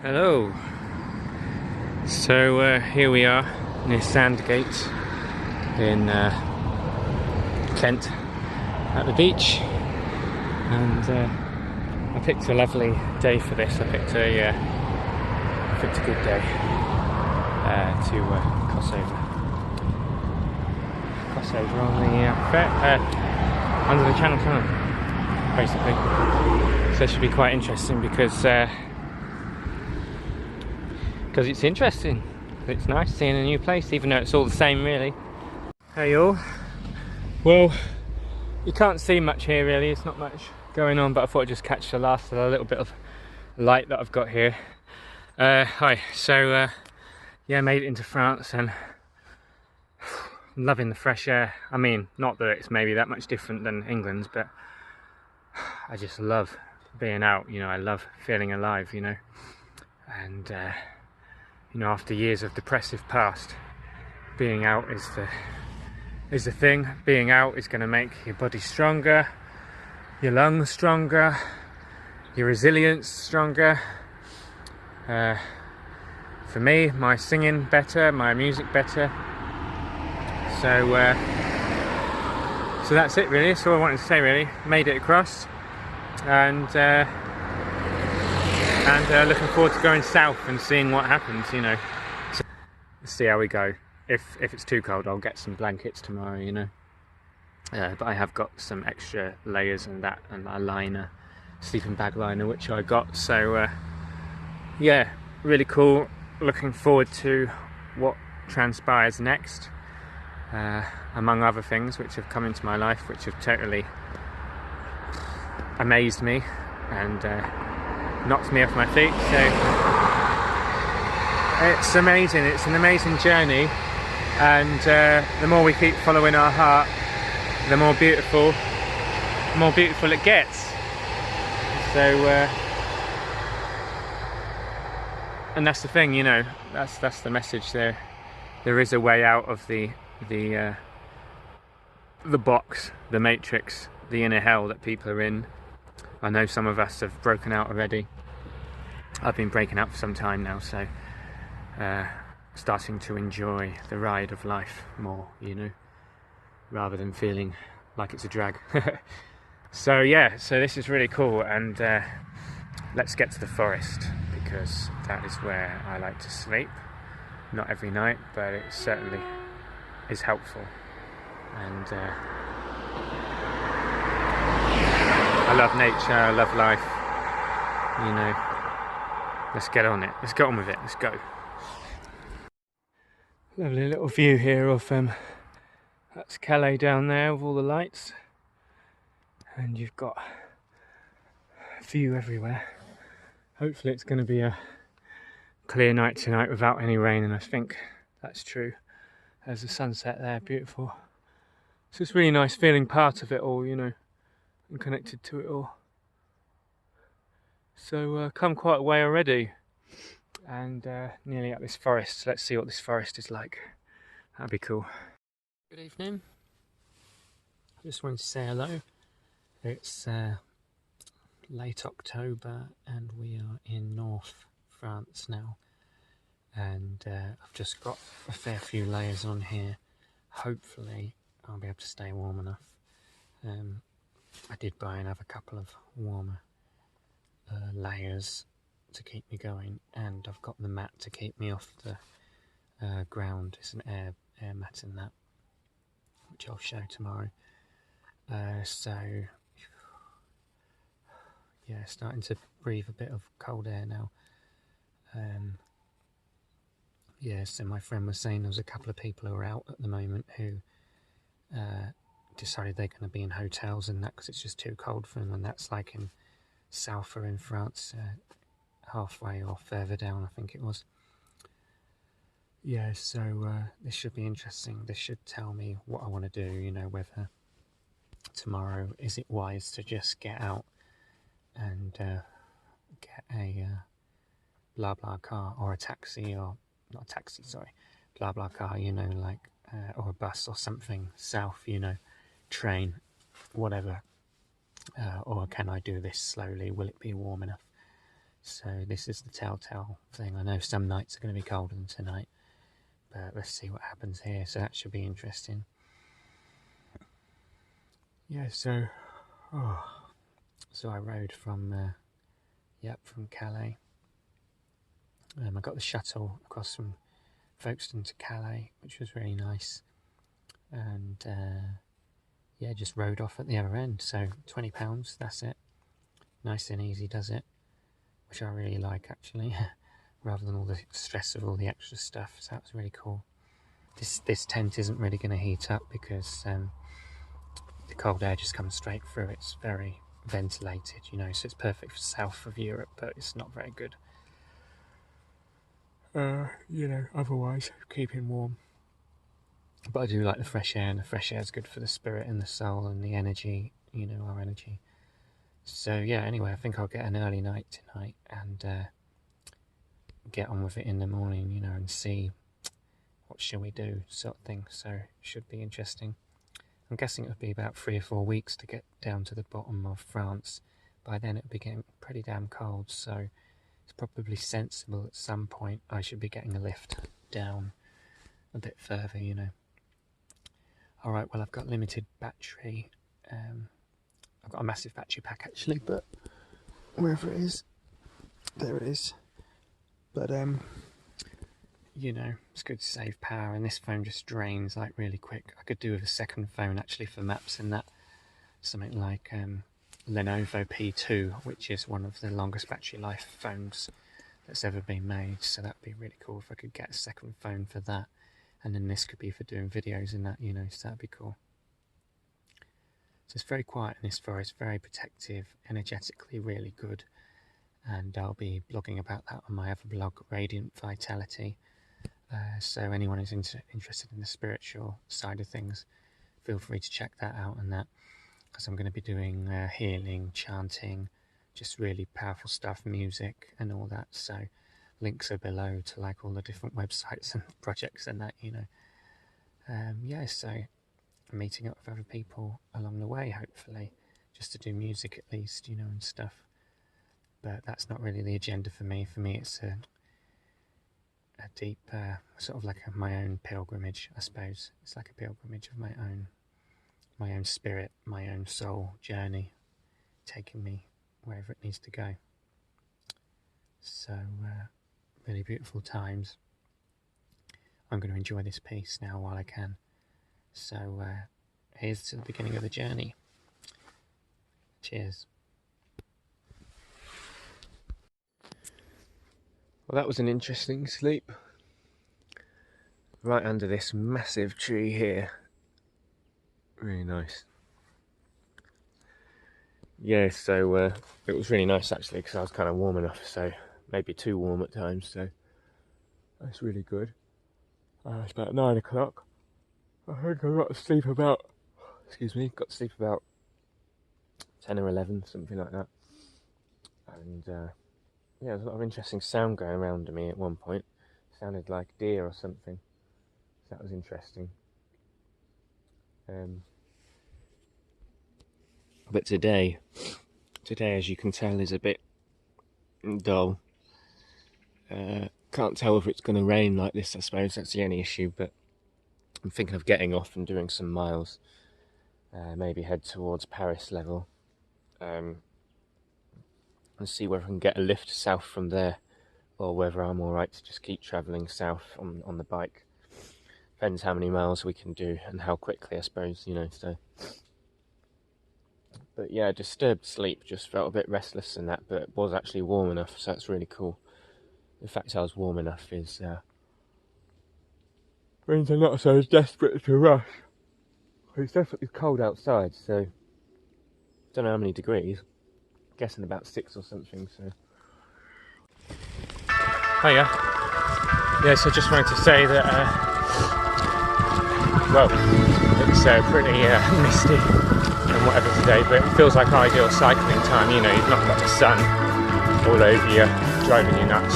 Hello. So here we are near Sandgate in Kent at the beach, and I picked a lovely day for this. I picked a good day to cross over on the under the Channel Tunnel, basically. So it should be quite interesting because it's interesting. It's nice seeing a new place, even though it's all the same, really. Hey all. Well, you can't see much here, really. It's not much going on, but I thought I'd just catch the last of a little bit of light that I've got here. Hi. So, yeah, made it into France, and I'm loving the fresh air. I mean, not that it's maybe that much different than England's, but I just love being out. You know, I love feeling alive. You know, and you know, after years of depressive past, being out is the thing. Being out is going to make your body stronger, your lungs stronger, your resilience stronger. For me, my singing better, my music better. So that's it, really. That's all I wanted to say, really. Made it across, and looking forward to going south and seeing what happens, you know. So, let's see how we go. If it's too cold, I'll get some blankets tomorrow, you know. But I have got some extra layers and that, and a liner, sleeping bag liner, which I got. So yeah, really cool. Looking forward to what transpires next, among other things which have come into my life, which have totally amazed me and knocked me off my feet. So it's amazing. It's an amazing journey, and the more we keep following our heart, the more beautiful it gets. So and that's the thing, you know. That's the message. There is a way out of the box, the matrix, the inner hell that people are in. I know some of us have broken out already. I've been breaking out for some time now, so starting to enjoy the ride of life more, you know, rather than feeling like it's a drag. So yeah, so this is really cool, and let's get to the forest, because that is where I like to sleep. Not every night, but it certainly is helpful. And I love nature, I love life, you know. Let's get on it, let's get on with it, let's go. Lovely little view here of that's Calais down there with all the lights, and you've got a view everywhere. Hopefully it's going to be a clear night tonight without any rain, and I think that's true. There's the sunset there, beautiful. So it's really nice feeling part of it all, you know, and connected to it all. So come quite a way already, and nearly at this forest. Let's see what this forest is like. That'd be cool. Good evening. Just wanted to say hello. It's late October, and we are in North France now, and I've just got a fair few layers on here. Hopefully I'll be able to stay warm enough. I did buy another couple of warmer layers to keep me going, and I've got the mat to keep me off the ground. It's an air mat in that, which I'll show tomorrow. So yeah, starting to breathe a bit of cold air now. Yeah, so my friend was saying there was a couple of people who are out at the moment who decided they're going to be in hotels and that because it's just too cold for them, and that's like in south or in France, halfway or further down, I think it was. Yeah, so this should be interesting. This should tell me what I want to do, you know, whether tomorrow is it wise to just get out and get a blah blah car, or a taxi, or not a taxi, sorry, blah blah car, you know, like or a bus or something south, you know, train, whatever, or can I do this slowly? Will it be warm enough? So this is the telltale thing. I know some nights are going to be colder than tonight, but let's see what happens here. So that should be interesting. Yeah, so I rode from from Calais. I got the shuttle across from Folkestone to Calais, which was really nice, and just rode off at the other end. So £20, that's it. Nice and easy, does it? Which I really like, actually, rather than all the stress of all the extra stuff. So that was really cool. This tent isn't really going to heat up because the cold air just comes straight through. It's very ventilated, you know, so it's perfect for south of Europe, but it's not very good. Otherwise keeping warm. But I do like the fresh air, and the fresh air is good for the spirit and the soul and the energy, you know, our energy. So yeah, anyway, I think I'll get an early night tonight and get on with it in the morning, you know, and see what shall we do sort of thing. So it should be interesting. I'm guessing it would be about 3 or 4 weeks to get down to the bottom of France. By then it would be getting pretty damn cold, so it's probably sensible at some point I should be getting a lift down a bit further, you know. Alright, well, I've got limited battery. I've got a massive battery pack actually, but wherever it is, there it is. But you know, it's good to save power, and this phone just drains like really quick. I could do with a second phone actually for maps and that. Something like Lenovo P2, which is one of the longest battery life phones that's ever been made. So that'd be really cool if I could get a second phone for that. And then this could be for doing videos and that, you know, so that'd be cool. So it's very quiet in this forest, very protective, energetically really good. And I'll be blogging about that on my other blog, Radiant Vitality. So anyone who's interested in the spiritual side of things, feel free to check that out and that. Because I'm going to be doing healing, chanting, just really powerful stuff, music and all that. So links are below to like all the different websites and projects and that, you know. So I'm meeting up with other people along the way, hopefully, just to do music at least, you know, and stuff. But that's not really the agenda for me. For me, it's a deep, sort of like my own pilgrimage, I suppose. It's like a pilgrimage of my own spirit, my own soul journey, taking me wherever it needs to go. So, really beautiful times. I'm going to enjoy this piece now while I can. So, here's to the beginning of the journey. Cheers. Well, that was an interesting sleep. Right under this massive tree here. Really nice. Yeah, so it was really nice actually, because I was kind of warm enough, so maybe too warm at times, so that's really good. It's about 9 o'clock. I think I got to sleep about, got to sleep about 10 or 11, something like that. And yeah, there's a lot of interesting sound going around to me at one point. It sounded like deer or something. So that was interesting. But today, as you can tell, is a bit dull. Can't tell if it's going to rain like this, I suppose. That's the only issue, but I'm thinking of getting off and doing some miles. Maybe head towards Paris level. And see whether I can get a lift south from there, or whether I'm alright to just keep travelling south on the bike. Depends how many miles we can do and how quickly, I suppose, you know, so. But yeah, disturbed sleep, just felt a bit restless and that, but it was actually warm enough, so that's really cool. The fact I was warm enough is means I'm not so desperate to rush. It's definitely cold outside, so don't know how many degrees. I'm guessing about 6 or something, so. Hiya. Yeah, so just wanted to say that well, it's pretty misty and whatever today, but it feels like ideal cycling time, you know, you've not got the sun all over you, driving you nuts.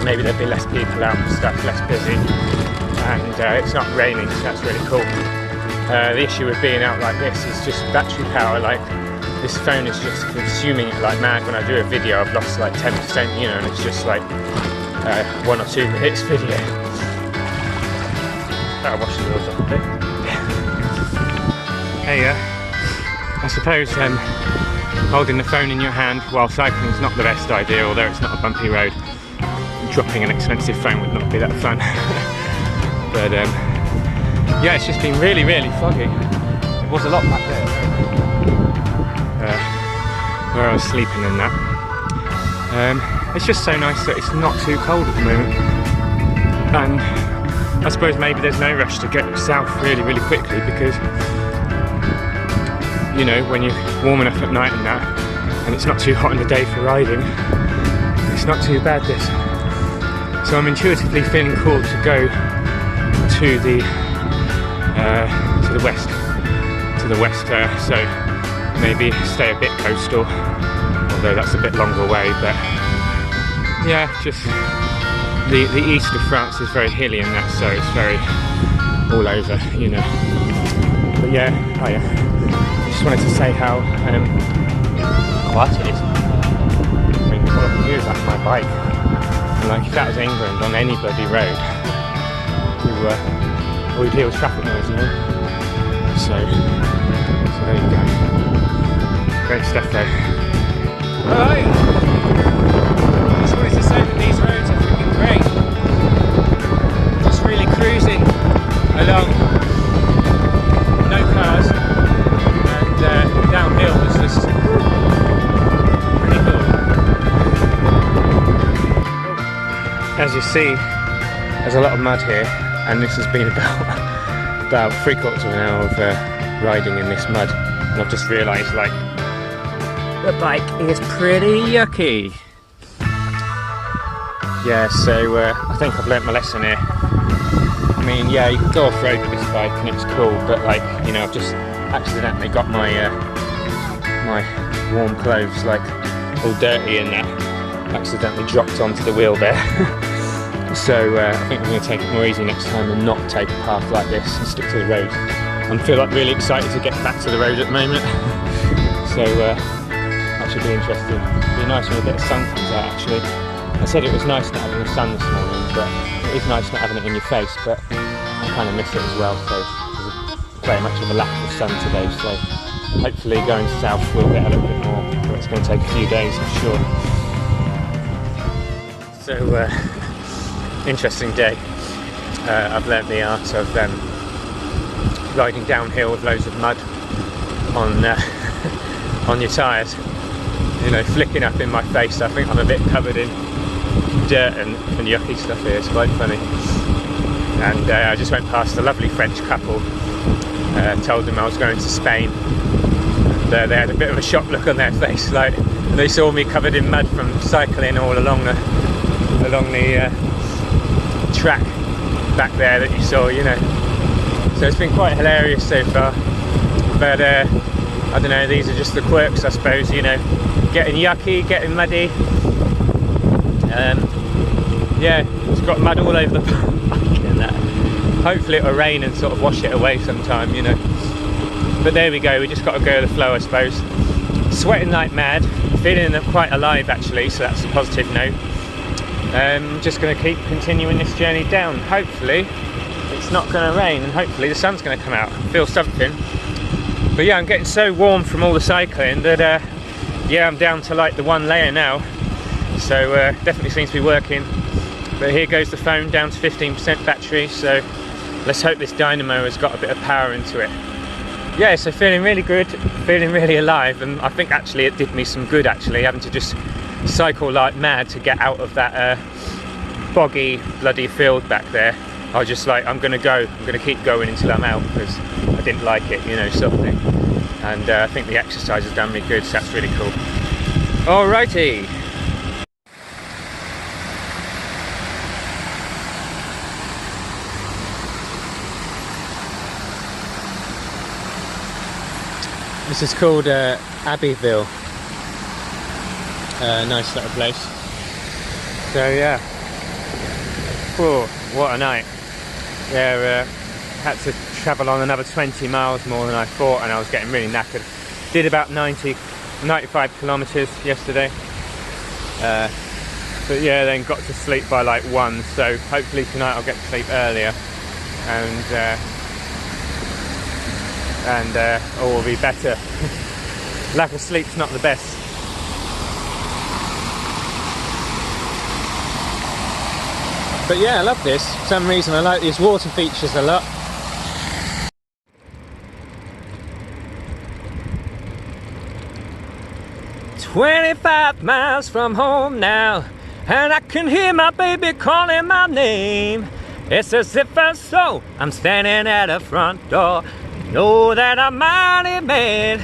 Maybe there'd be less people out and stuff, less busy, and it's not raining, so that's really cool. The issue with being out like this is just battery power. Like, this phone is just consuming it like mad. When I do a video, I've lost like 10%, you know, and it's just like 1 or 2 minutes video. Better wash the wheels up a bit. Hey, I suppose holding the phone in your hand while cycling is not the best idea, although it's not a bumpy road. Dropping an expensive phone would not be that fun. But yeah, it's just been really, really foggy. There was a lot back there where I was sleeping and that. It's just so nice that it's not too cold at the moment. And I suppose maybe there's no rush to get south really, really quickly, because you know, when you're warm enough at night and that, and it's not too hot in the day for riding, it's not too bad this. So I'm intuitively feeling cool to go to the west, so maybe stay a bit coastal, although that's a bit longer way. But yeah, just the east of France is very hilly and that, so it's very all over, you know. But yeah, I just wanted to say how quiet it is. I mean, all I can do is like my bike. And like, if that was England on any bloody road, all you hear was traffic noise, you know. So there you go. Great stuff though. Alright! Just wanted to say that these roads are freaking great. Just really cruising along, no cars, and downhill was just pretty cool. As you see, there's a lot of mud here, and this has been about 3/4 of an hour of riding in this mud, and I've just realised, like, the bike is pretty yucky. Yeah, so I think I've learnt my lesson here. I mean, yeah, you can go off-road with this bike and it's cool, but like, you know, I've just accidentally got my my warm clothes like all dirty and that accidentally dropped onto the wheel there. So I think I'm going to take it more easy next time and not take a path like this and stick to the road. I feel like really excited to get back to the road at the moment. So that should be interesting. It'll be nice when a bit of sun comes out actually. I said it was nice not having the sun this morning, but it is nice not having it in your face, but I kind of miss it as well, so there's very much of a lack of sun today, so hopefully going south we'll get a little bit more, but it's going to take a few days, I'm sure. So interesting day. I've learnt the art of riding downhill with loads of mud on on your tyres, you know, flicking up in my face. I think I'm a bit covered in dirt and yucky stuff here. It's quite funny. And I just went past a lovely French couple, told them I was going to Spain, and they had a bit of a shocked look on their face, like they saw me covered in mud from cycling all along the track back there that you saw, you know. So it's been quite hilarious so far, but I don't know, these are just the quirks I suppose, you know, getting yucky, getting muddy. Yeah, it's got mud all over the bike and that. Hopefully it'll rain and sort of wash it away sometime, you know. But there we go, we just got to go with the flow I suppose. Sweating like mad, feeling quite alive actually, so that's a positive note. Just going to keep continuing this journey down. Hopefully it's not going to rain and hopefully the sun's going to come out. I feel something. But yeah, I'm getting so warm from all the cycling that yeah, I'm down to like the 1 layer now. So definitely seems to be working. But here goes the phone down to 15% battery, so let's hope this dynamo has got a bit of power into it. Yeah, so feeling really good, feeling really alive, and I think actually it did me some good actually, having to just cycle like mad to get out of that boggy bloody field back there. I was just like, I'm gonna keep going until I'm out, because I didn't like it, you know, sort of thing. And I think the exercise has done me good, so that's really cool. Alrighty. This is called Abbeville. Nice little place. So yeah. Whoa, what a night. Yeah, had to travel on another 20 miles more than I thought, and I was getting really knackered. Did about 95 kilometers yesterday. But yeah, then got to sleep by like 1, so hopefully tonight I'll get to sleep earlier, and all will be better. Lack of sleep's not the best. But yeah, I love this. For some reason I like these water features a lot. "25 miles from home now, and I can hear my baby calling my name. It's as if I saw I'm standing at the front door. Know that I'm mighty mad.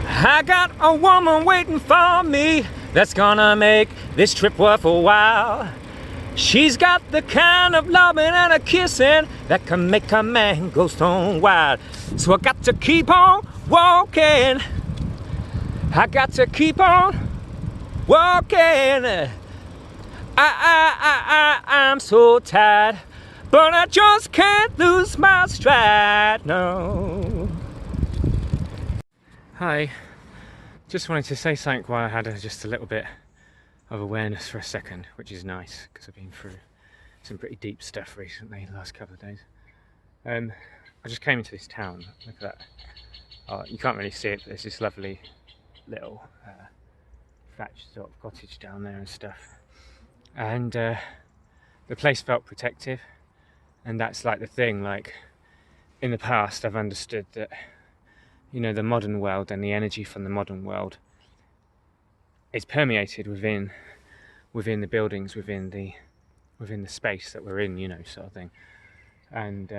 I got a woman waiting for me that's gonna make this trip worth a while. She's got the kind of loving and a kissing that can make a man go stone wild. So I got to keep on walking. I got to keep on walking. I'm so tired, but I just can't lose my stride, no. Hi, just wanted to say something while I had just a little bit of awareness for a second, which is nice because I've been through some pretty deep stuff recently the last couple of days. I just came into this town. Look at that. Oh, you can't really see it, but there's this lovely little thatched sort of cottage down there and stuff. And the place felt protective, and that's like the thing. Like in the past, I've understood that, you know, the modern world and the energy from the modern world is permeated within the buildings, within the space that we're in, you know, sort of thing. And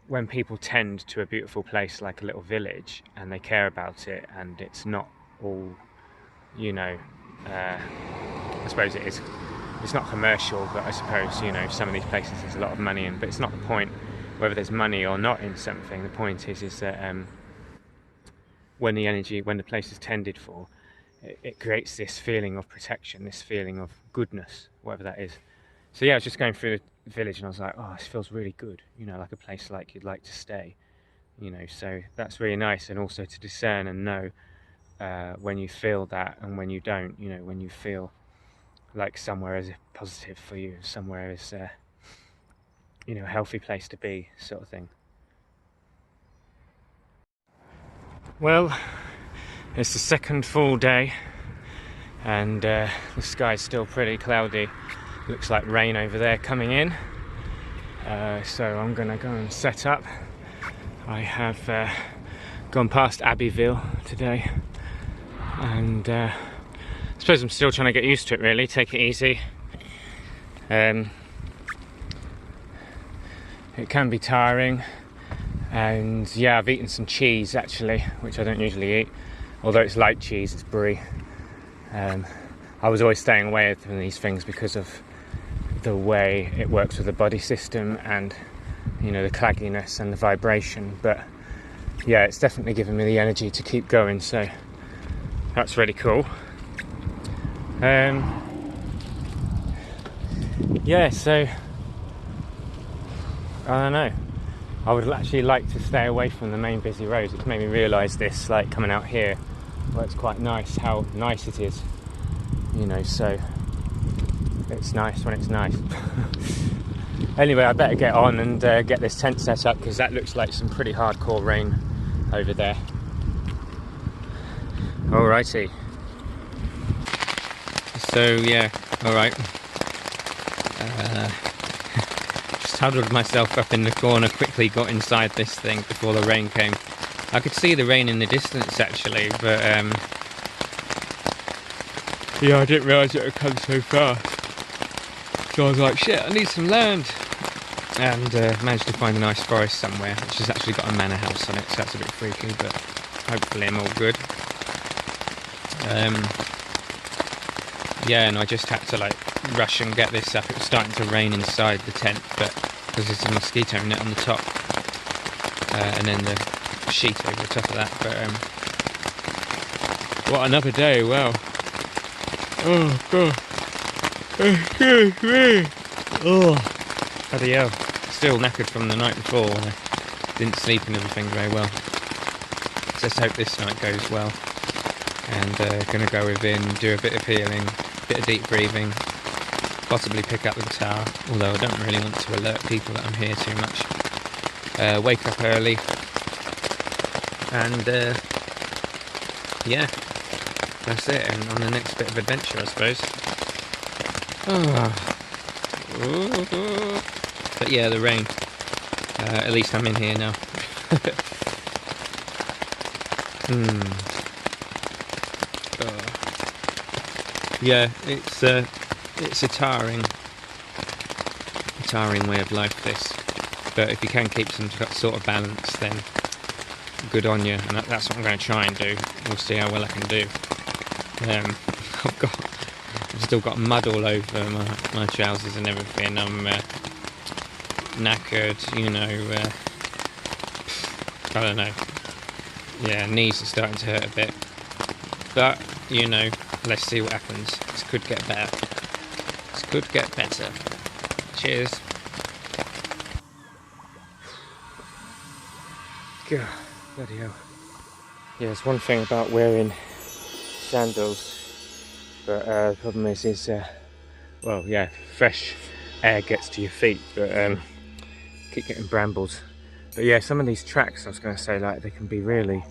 when people tend to a beautiful place like a little village and they care about it, and it's not all, you know, I suppose it is, it's not commercial, but I suppose, you know, some of these places there's a lot of money in, but it's not the point whether there's money or not in something. The point is that when the place is tended for, it creates this feeling of protection, this feeling of goodness, whatever that is. So yeah, I was just going through the village and I was like, oh, this feels really good, you know, like a place like you'd like to stay, you know. So that's really nice, and also to discern and know when you feel that and when you don't, you know, when you feel like somewhere is positive for you, somewhere is you know, a healthy place to be, sort of thing. Well, it's the second full day, and the sky's still pretty cloudy. Looks like rain over there coming in, so I'm gonna go and set up. I have gone past Abbeville today, and I suppose I'm still trying to get used to it, really. Take it easy. It can be tiring, and yeah, I've eaten some cheese actually, which I don't usually eat, although it's light cheese, it's brie. I was always staying away from these things because of the way it works with the body system, and, you know, the clagginess and the vibration. But yeah, it's definitely given me the energy to keep going, so that's really cool. Yeah, so I don't know, I would actually like to stay away from the main busy roads. It's made me realise this, like coming out here where it's quite nice, how nice it is, you know. So it's nice when it's nice. Anyway, I better get on and get this tent set up, because that looks like some pretty hardcore rain over there. Alrighty. So yeah, alright. Just huddled myself up in the corner, quickly got inside this thing before the rain came. I could see the rain in the distance actually, but yeah, I didn't realise it would come so fast. So I was like, shit, I need some land. And managed to find a nice forest somewhere, which has actually got a manor house on it, so that's a bit freaky, but hopefully I'm all good. Yeah, and I just had to like rush and get this up. It was starting to rain inside the tent, but because there's a mosquito net on the top, and then the sheet over the top of that. But what another day! Wow. Oh god. Excuse me. Oh. Bloody hell. Still knackered from the night before. I didn't sleep and everything very well. So let's hope this night goes well. And going to go within, do a bit of healing, bit of deep breathing, possibly pick up the guitar, although I don't really want to alert people that I'm here too much. Wake up early, and yeah, that's it, and on the next bit of adventure, I suppose. But yeah, the rain. At least I'm in here now. Yeah, it's a tiring way of life, this. But if you can keep some sort of balance, then good on you. And that's what I'm going to try and do. We'll see how well I can do. I've still got mud all over my trousers and everything. I'm knackered, you know. I don't know. Yeah, knees are starting to hurt a bit. But, you know, let's see what happens. This could get better. This could get better. Cheers. God, bloody hell. Yeah, it's one thing about wearing sandals, but the problem is well, yeah, fresh air gets to your feet, but keep getting brambles. But yeah, some of these tracks, I was going to say, like, they can be really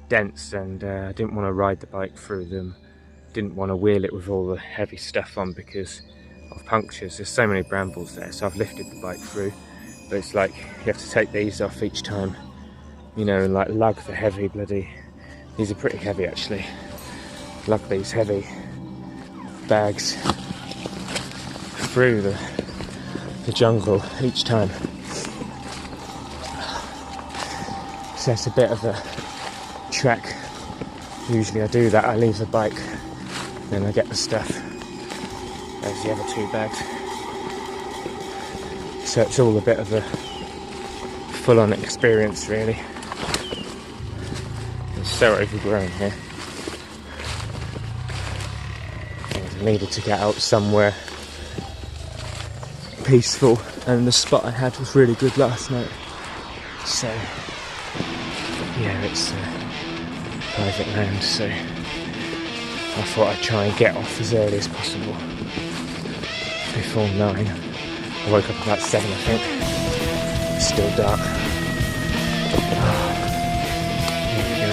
dense, and I didn't want to ride the bike through them. Didn't want to wheel it with all the heavy stuff on because of punctures. There's so many brambles there, so I've lifted the bike through, but it's like you have to take these off each time, you know, and like lug the heavy bloody, these are pretty heavy actually, lug these heavy bags through the jungle each time. So it's a bit of a trek. Usually I do that, I leave the bike, then I get the stuff. There's the other 2 bags. So it's all a bit of a full-on experience, really. It's so overgrown here. I needed to get out somewhere peaceful, and the spot I had was really good last night. So yeah, it's private land, so I thought I'd try and get off as early as possible, before 9. I woke up about 7, I think. It's still dark. Here we go.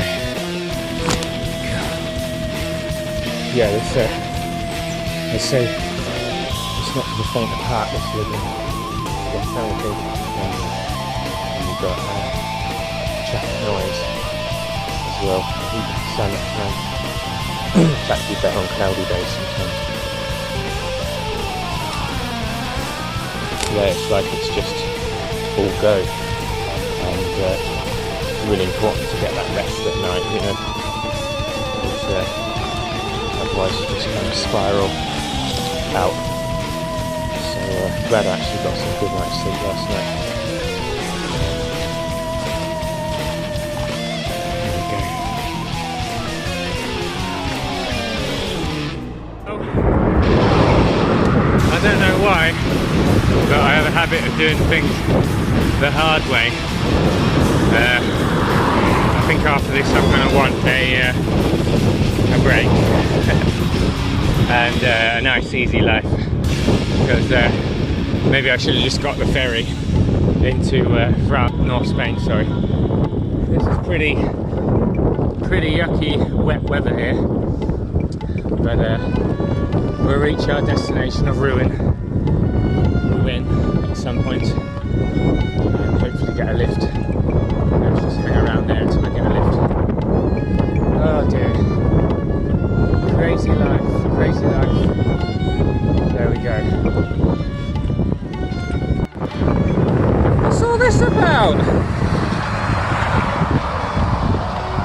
Yeah, they say it's not for the faint of heart, this living. Definitely. And you've got traffic noise as well. Sun at night. It's actually better on cloudy days sometimes. Yeah, it's like it's just all go, and it's really important to get that rest at night, you know, because otherwise you just kind of spiral out. So glad I actually got some good night's sleep last night. I don't know why, but I have a habit of doing things the hard way. I think after this I'm going to want a break and a nice easy life, because maybe I should have just got the ferry into North Spain, sorry. This is pretty yucky wet weather here, but we'll reach our destination of ruin at some point, and hopefully get a lift. Let's just hang around there until I get a lift. Oh dear. Crazy life, crazy life. There we go. What's all this about?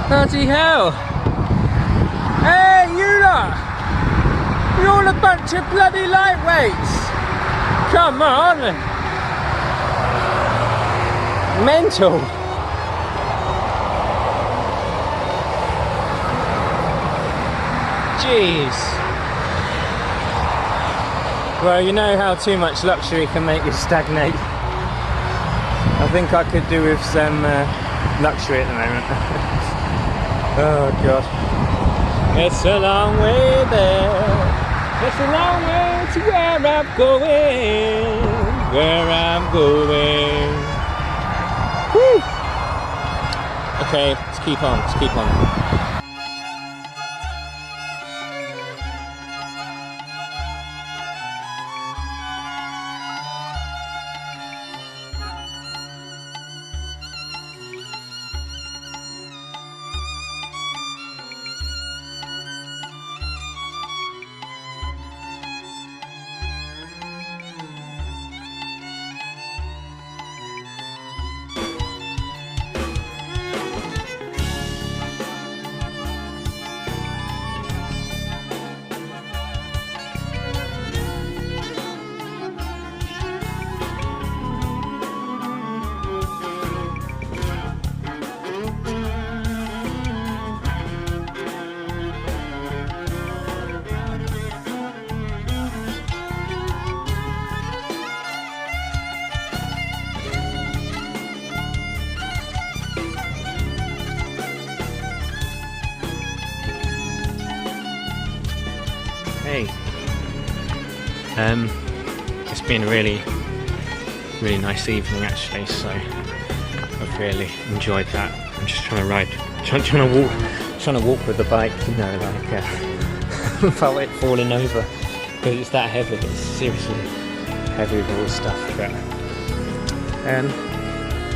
Bloody hell. Hey, you lot! You're all a bunch of bloody lightweights! Come on! Mental! Jeez! Well, you know how too much luxury can make you stagnate. I think I could do with some luxury at the moment. Oh god. It's a long way there. It's a long way to where I'm going. Where I'm going. Woo! Okay, let's keep on, let's keep on. Hey, it's been a really nice evening actually, so I've really enjoyed that. I'm just trying to walk with the bike, you know, like without it falling over, because it's that heavy. It's seriously heavy with all the stuff. But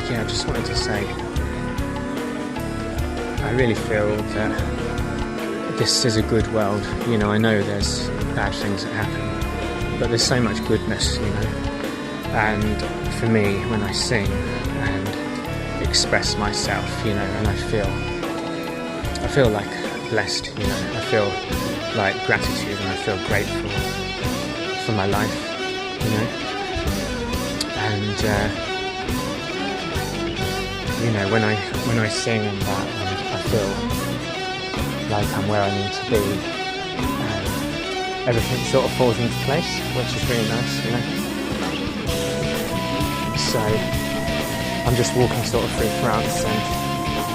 yeah, I just wanted to say I really feel that this is a good world. You know, I know there's bad things that happen, but there's so much goodness, you know. And for me, when I sing and express myself, you know, and I feel like blessed, you know. I feel like gratitude, and I feel grateful for my life, you know. And you know, when I sing and that, I feel like I'm where I need to be, and everything sort of falls into place, which is really nice, you know. So I'm just walking sort of through France, and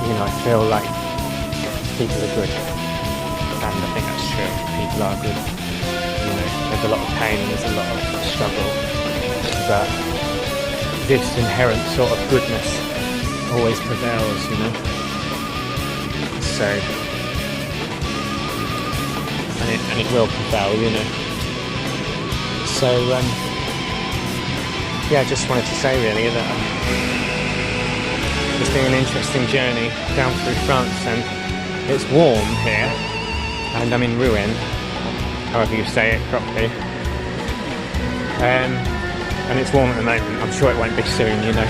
you know, I feel like people are good, and I think that's true. People are good. You know, there's a lot of pain, there's a lot of struggle, but this inherent sort of goodness always prevails, you know. So. And it will prevail, you know. So yeah, I just wanted to say really that it's been an interesting journey down through France, and it's warm here, and I'm in Rouen, however you say it properly, and it's warm at the moment. I'm sure it won't be soon, you know.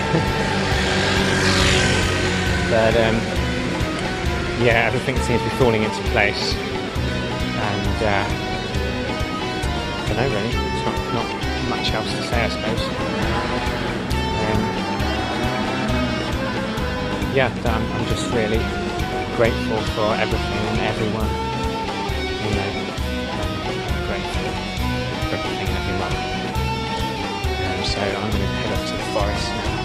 But yeah, everything seems to be falling into place. And I don't know really, it's not much else to say, I suppose. Yeah, I'm just really grateful for everything and everyone, you know. I'm grateful for everything and everyone. So I'm going to head off to the forest now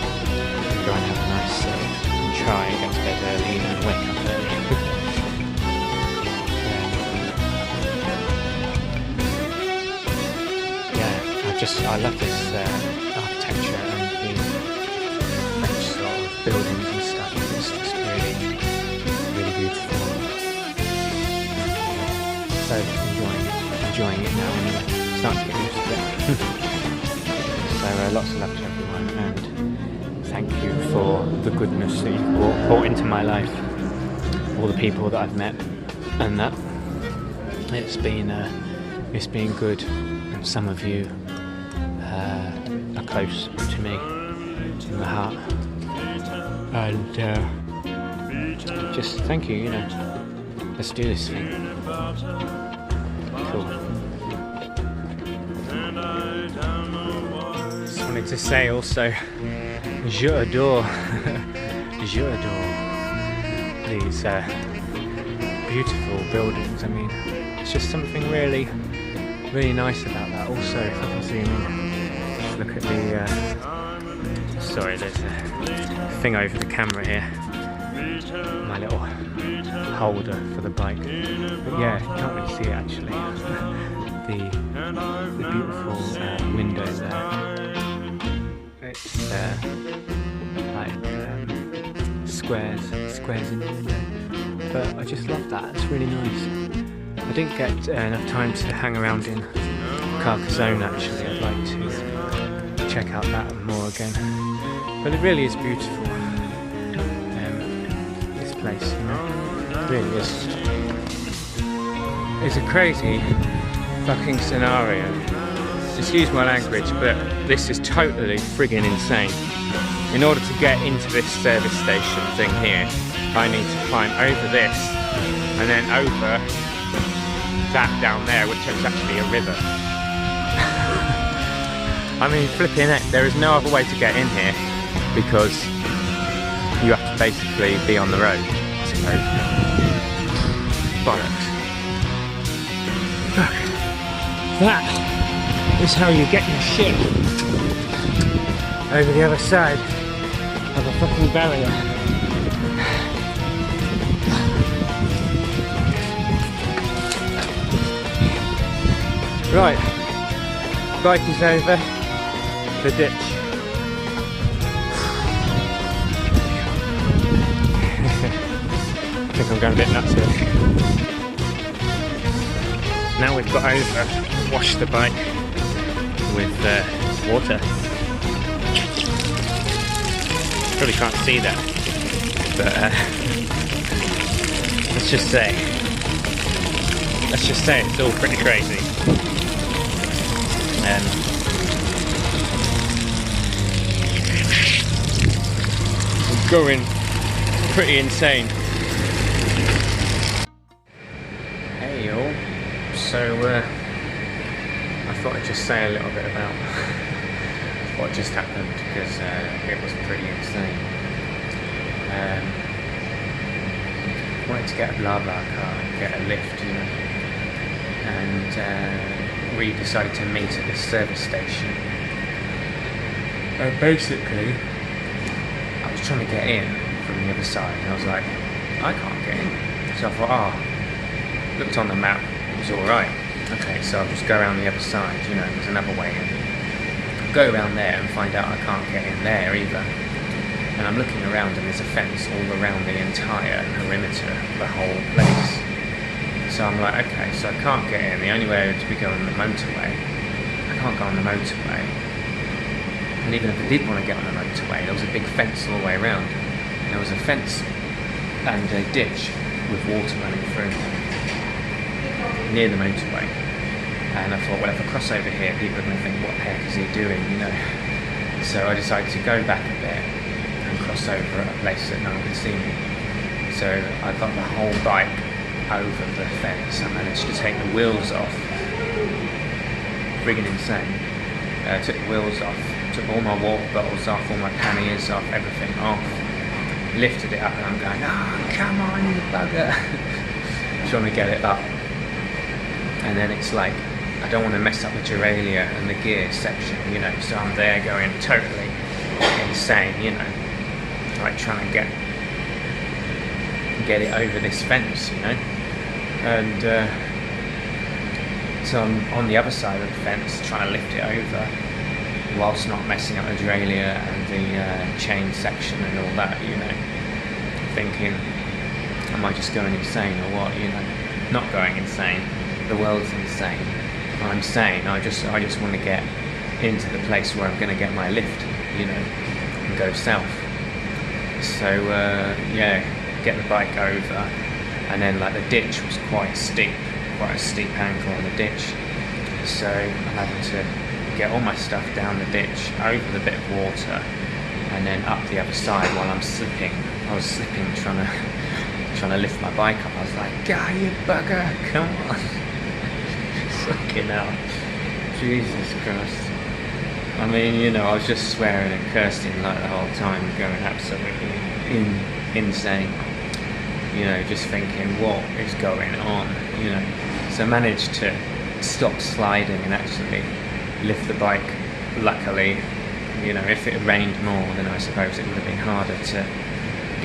and go and have a nice sleep and try and get to bed early and wake up early. I love this architecture and the French sort of buildings and stuff. It's just really beautiful. So enjoying it now anyway. Starting to get used to it. So lots of love to everyone, and thank you for the goodness that you've brought into my life. All the people that I've met, and that it's been good, and some of you are close to me in the heart, and just thank you, you know. Let's do this thing. Cool. Just wanted to say also, je adore these beautiful buildings. I mean, it's just something really nice about that. Also, if I can zoom in, look at the sorry, there's a thing over the camera here. my little holder for the bike. But yeah, you can't really see it actually. the beautiful window there. It's like squares in the window. But I just love that. It's really nice. I didn't get enough time to hang around in Carcassonne actually. I'd like to check out that more again. But it really is beautiful. This place, you know, it really is. It's a crazy fucking scenario. Excuse my language, but this is totally friggin' insane. In order to get into this service station thing here, I need to climb over this and then over that down there, which is actually a river. I mean, flipping it, there is no other way to get in here because you have to basically be on the road, I suppose. Bollocks. Fuck. That is how you get your shit over the other side of a fucking barrier. Right, bike is over the ditch. I think I'm going a bit nuts here. Now we've got over, wash the bike with water. Probably can't see that, but let's just say it's all pretty crazy. Going pretty insane. Hey y'all. So I thought I'd just say a little bit about what just happened because it was pretty insane. Wanted to get a blah blah car and get a lift, you know, and we decided to meet at this service station. Basically, I was trying to get in from the other side and I was like, I can't get in. So I thought, looked on the map, it was alright. Okay, so I'll just go around the other side, you know, there's another way in. Go around there and find out I can't get in there either. And I'm looking around and there's a fence all around the entire perimeter of the whole place. So I'm like, okay, so I can't get in. The only way to be going on the motorway. I can't go on the motorway. And even if I did want to get on the motorway, there was a big fence all the way around. There was a fence and a ditch with water running through near the motorway. And I thought, well, if I cross over here, people are going to think, what the heck is he doing, you know? So I decided to go back a bit and cross over at a place that no one could see me. So I got the whole bike over the fence. I managed to take the wheels off. Friggin' insane. Took the wheels off, took all my water bottles off, all my panniers off, everything off. Lifted it up and I'm going, oh, come on, you bugger. Trying to get it up. And then it's like, I don't want to mess up the derailleur and the gear section, you know, so I'm there going totally insane, you know, like trying to get it over this fence, you know, and so I'm on the other side of the fence trying to lift it over whilst not messing up the derailleur and the chain section and all that, you know, thinking, am I just going insane or what, you know? Not going insane, the world's insane. I'm sane. I just want to get into the place where I'm going to get my lift, you know, and go south. So yeah, get the bike over, and then like the ditch was quite a steep angle on the ditch. So I'm having to get all my stuff down the ditch, over the bit of water, and then up the other side while I'm slipping. I was slipping, trying to lift my bike up. I was like, "God, you bugger, come on!" Fucking hell. Jesus Christ. I mean, you know, I was just swearing and cursing like the whole time, going absolutely insane. You know, just thinking, what is going on? You know, so I managed to stop sliding and actually lift the bike. Luckily, you know, if it had rained more, then I suppose it would have been harder to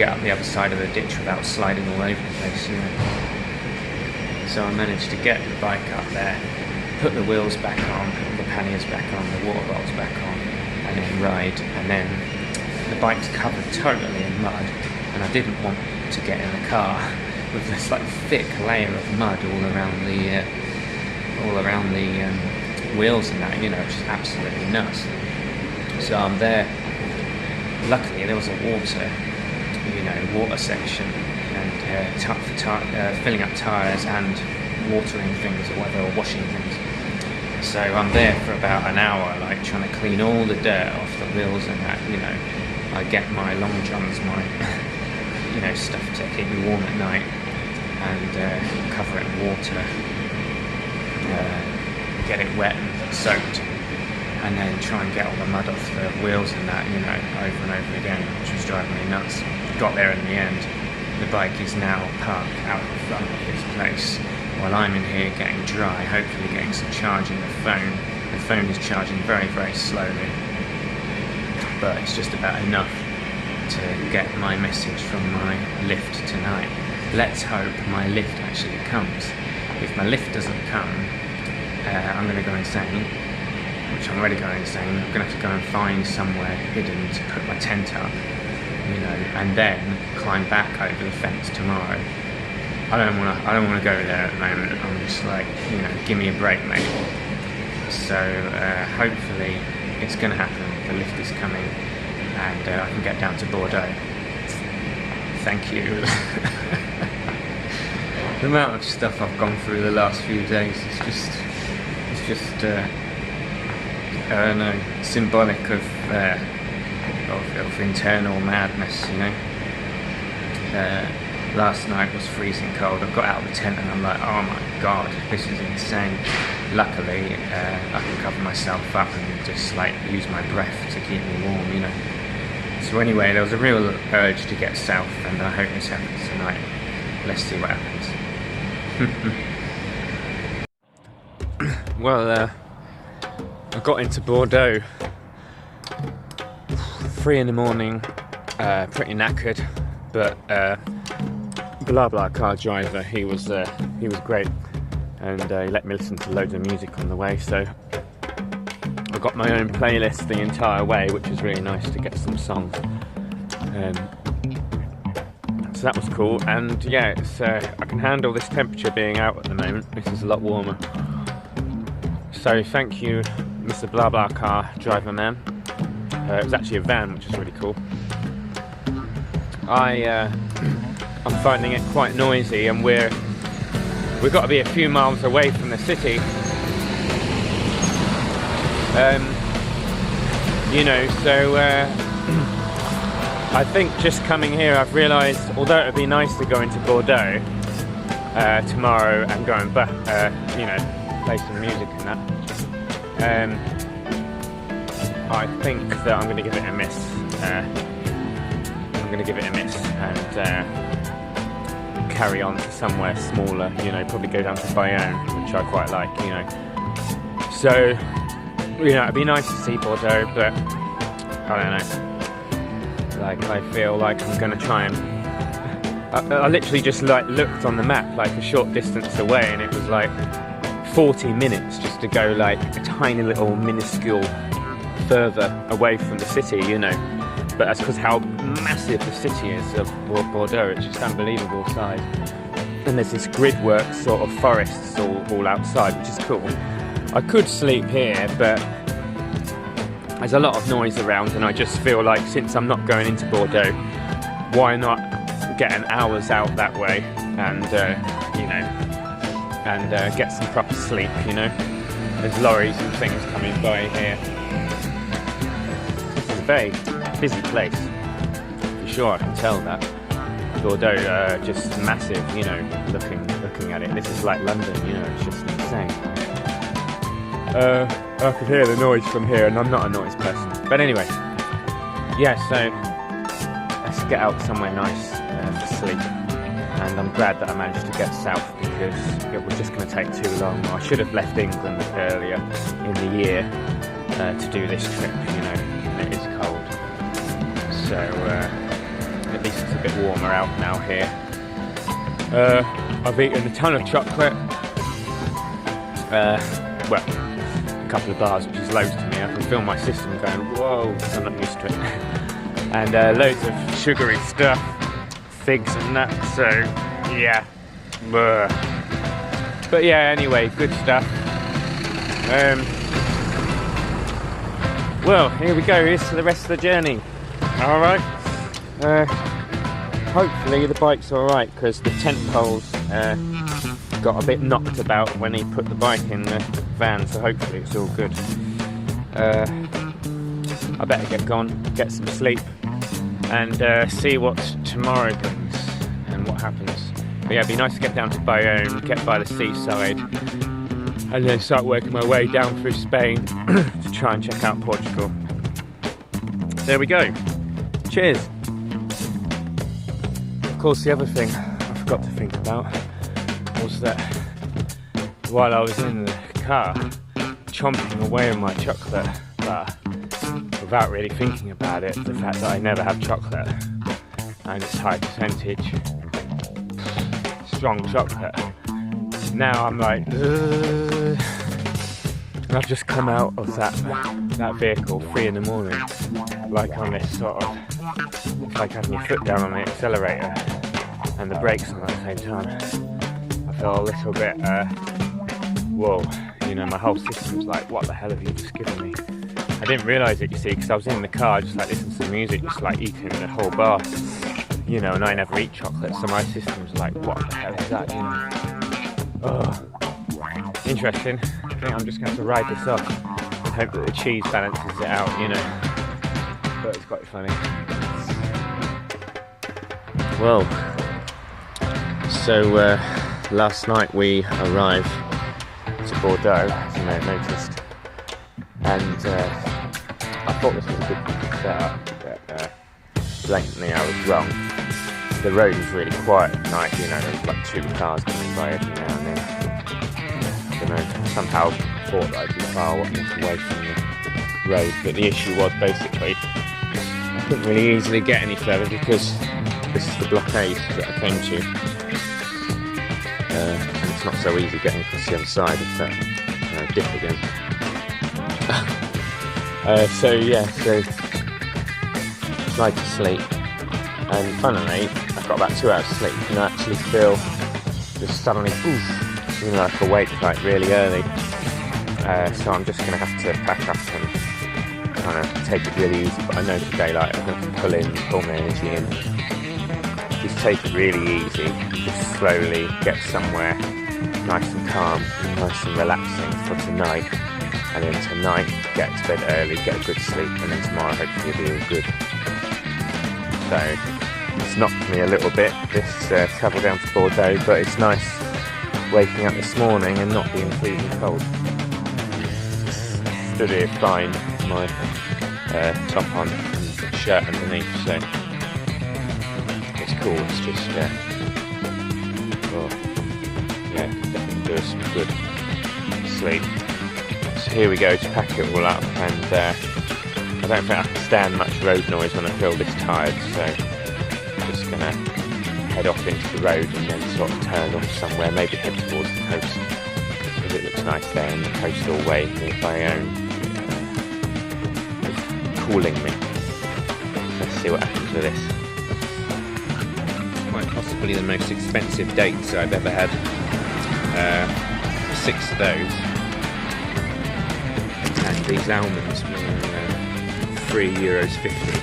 get up the other side of the ditch without sliding all over the place, you know. So I managed to get the bike up there, put the wheels back on, put all the panniers back on, the water bottles back on, and then ride. And then the bike's covered totally in mud, and I didn't want to get in the car with this like thick layer of mud all around the wheels and that, you know, which is absolutely nuts. So I'm there. Luckily, there was a water section, and filling up tyres and watering things or whatever, or washing things. So I'm there for about an hour, like trying to clean all the dirt off the wheels and that, you know. I get my long johns, my stuff to keep me warm at night, and cover it in water, get it wet and soaked, and then try and get all the mud off the wheels and that, you know, over and over again, which was driving me nuts. Got there in the end. The bike is now parked out in front of this place while I'm in here getting dry, hopefully getting some charge in the phone. The phone is charging very, very slowly, but it's just about enough to get my message from my lift tonight. Let's hope my lift actually comes. If my lift doesn't come, I'm going to go insane, which I'm already going insane. I'm going to have to go and find somewhere hidden to put my tent up, you know, and then climb back over the fence tomorrow. I don't want to go there at the moment. I'm just like, you know, give me a break, mate. So hopefully it's going to happen. The lift is coming, and I can get down to Bordeaux. Thank you. The amount of stuff I've gone through the last few days is just I don't know, symbolic of internal madness, you know. Last night was freezing cold. I got out of the tent and I'm like, oh my god, this is insane. Luckily, I can cover myself up and just like use my breath to keep me warm, you know. So anyway, there was a real urge to get south, and I hope this happens tonight. Let's see what happens. Well, I got into Bordeaux 3 in the morning, pretty knackered, but BlaBlaCar driver, he was great, and he let me listen to loads of music on the way, so I got my own playlist the entire way, which was really nice to get some songs. So that was cool, and yeah, it's, I can handle this temperature being out at the moment. This is a lot warmer. So thank you, Mr. BlaBlaCar driver man. It was actually a van, which is really cool. I'm finding it quite noisy, and we've got to be a few miles away from the city. You know, so I think just coming here, I've realised, although it would be nice to go into Bordeaux tomorrow and go and you know, play some music and that, I think that I'm going to give it a miss. And carry on to somewhere smaller, you know, probably go down to Bayonne, which I quite like, you know. So, you know, it'd be nice to see Bordeaux, but I don't know. Like, I feel like I'm going to try and... I literally just, like, looked on the map, like, a short distance away, and it was, like, 40 minutes just to go, like, a tiny little minuscule further away from the city, you know. But that's because how massive the city is of Bordeaux. It's just unbelievable size. And there's this gridwork sort of forests all outside, which is cool. I could sleep here, but there's a lot of noise around, and I just feel like since I'm not going into Bordeaux, why not get an hour's out that way and, you know, and get some proper sleep, you know. There's lorries and things coming by here. This is a very busy place, for sure. I can tell that. Bordeaux, just massive, you know, looking at it. This is like London, you know, it's just insane. I could hear the noise from here, and I'm not a noise person. But anyway, yeah, so let's get out somewhere nice to sleep. And I'm glad that I managed to get south, because it was just going to take too long. I should have left England earlier in the year to do this trip, you know, and it is cold. So at least a bit warmer out now here. I've eaten a ton of chocolate. Well, a couple of bars, which is loads to me. I can feel my system going, whoa, I'm not used to it. And loads of sugary stuff, figs and nuts, so yeah. But yeah, anyway, good stuff. Well, here we go, here's to the rest of the journey. Alright. Hopefully the bike's alright, because the tent poles got a bit knocked about when he put the bike in the van, so hopefully it's all good. I better get gone, get some sleep, and see what tomorrow brings and what happens. But yeah, it'd be nice to get down to Bayonne, get by the seaside, and then start working my way down through Spain to try and check out Portugal. There we go. Cheers. Of course, the other thing I forgot to think about was that while I was in the car chomping away on my chocolate bar without really thinking about it, the fact that I never have chocolate and it's high percentage strong chocolate, now I'm like, ugh. I've just come out of that vehicle 3 in the morning, like on this sort of, it's like having your foot down on the accelerator and the brakes on at the same time. I feel a little bit, whoa, you know, my whole system's like, what the hell have you just given me? I didn't realise it, you see, because I was in the car just like listening to music, just like eating the whole bar, you know, and I never eat chocolate, so my system's like, what the hell is that, you know? Oh, interesting. I think I'm just going to have to ride this off and hope that the cheese balances it out, you know. But it's quite funny. Well, so last night we arrived to Bordeaux, as you may have noticed, and I thought this was a good setup, but blatantly I was wrong. The road was really quiet at night, you know, there was like 2 cars coming by every now and then. I don't know, somehow thought that I'd be far enough away from the road, but the issue was basically I couldn't really easily get any further because this is the blockade that I came to, and it's not so easy getting across the other side of that dip again. So tried to sleep, and funnily I got about 2 hours sleep and I actually feel just suddenly poof, you know, like awake like really early, so I'm just going to have to pack up and kind of take it really easy, but I know today like I'm going to pull my energy in, just take it really easy, just slowly get somewhere nice and calm, nice and relaxing for tonight, and then tonight get to bed early, get a good sleep, and then tomorrow hopefully it'll be all good. So it's knocked me a little bit, this travel down to Bordeaux, but it's nice waking up this morning and not being freezing cold. Stood here fine, my top on and shirt underneath, so it's cool. It's just definitely do us some good sleep. So here we go to pack it all up, and I don't think I can stand much road noise when I feel this tired, so I'm just gonna head off into the road and then sort of turn off somewhere, maybe head towards the coast, because it looks nice there in the coastal way near Bayonne. It's cooling me. Let's see what happens with this. Quite possibly the most expensive dates I've ever had. 6 of those. And these almonds were €3.50,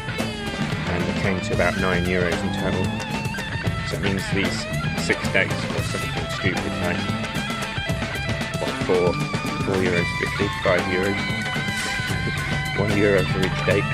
and they came to about €9 in total. So it means these 6 dates or something stupid like what, €4.50, €5, €1 for each date.